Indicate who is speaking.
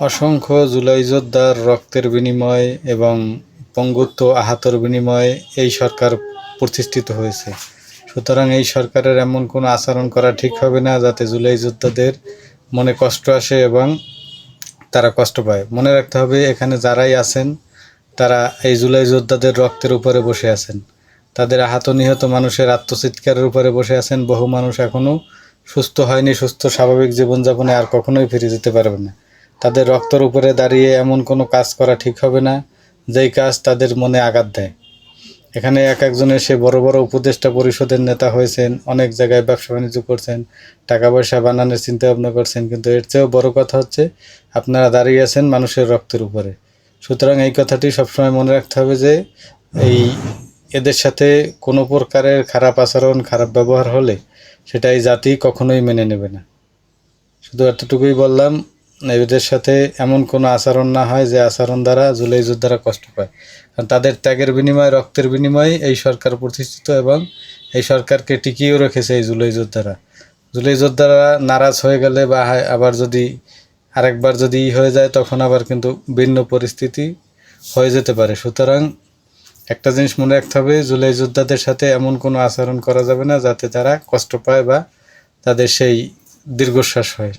Speaker 1: অসংখ্য জুলাই যোদ্ধার রক্তের বিনিময়ে এবং পঙ্গুত্ব আহতর বিনিময়ে এই সরকার প্রতিষ্ঠিত হয়েছে। সুতরাং এই সরকারের এমন কোনো আচরণ করা ঠিক হবে না যাতে জুলাই যোদ্ধাদের মনে কষ্ট আসে এবং তারা কষ্ট পায়। মনে রাখতে হবে, এখানে যারাই আছেন তারা এই জুলাই যোদ্ধাদের রক্তের উপরে বসে আছেন, তাদের আহত নিহত মানুষের আত্মচিৎকারের উপরে বসে আছেন। বহু মানুষ এখনও সুস্থ হয়নি, সুস্থ স্বাভাবিক জীবনযাপনে আর কখনোই ফিরে যেতে পারবে না। তাদের রক্তের উপরে দাঁড়িয়ে এমন কোনো কাজ করা ঠিক হবে না যেই কাজ তাদের মনে আঘাত দেয়। এখানে এক একজন এসে বড় বড় উপদেষ্টা পরিষদের নেতা হয়েছেন, অনেক জায়গায় ব্যবসা বাণিজ্য করছেন, টাকা পয়সা বানানোর চিন্তা ভাবনা করছেন, কিন্তু এর চেয়েও বড় কথা হচ্ছে আপনারা দাঁড়িয়ে আছেন মানুষের রক্তের উপরে। সুতরাং এই কথাটি সবসময় মনে রাখতে হবে যে এই এদের সাথে কোনো প্রকারের খারাপ আচরণ, খারাপ ব্যবহার হলে সেটা এই জাতি কখনোই মেনে নেবে না। শুধু এতটুকুই বললাম, এদের সাথে এমন কোনো আচরণ না হয় যে আচরণ দ্বারা জুলাই যোদ্ধারা কষ্ট পায়। কারণ তাদের ত্যাগের বিনিময়ে, রক্তের বিনিময়ে এই সরকার প্রতিষ্ঠিত এবং এই সরকারকে টিকিয়েও রেখেছে এই জুলাই যোদ্ধারা। জুলাই যোদ্ধারা নারাজ হয়ে গেলে বা আবার যদি আরেকবার যদি হয়ে যায়, তখন আবার কিন্তু ভিন্ন পরিস্থিতি হয়ে যেতে পারে। সুতরাং একটা জিনিস মনে রাখতে হবে, জুলাই যোদ্ধাদের সাথে এমন কোনো আচরণ করা যাবে না যাতে তারা কষ্ট পায় বা তাদের সেই দীর্ঘশ্বাস হয়।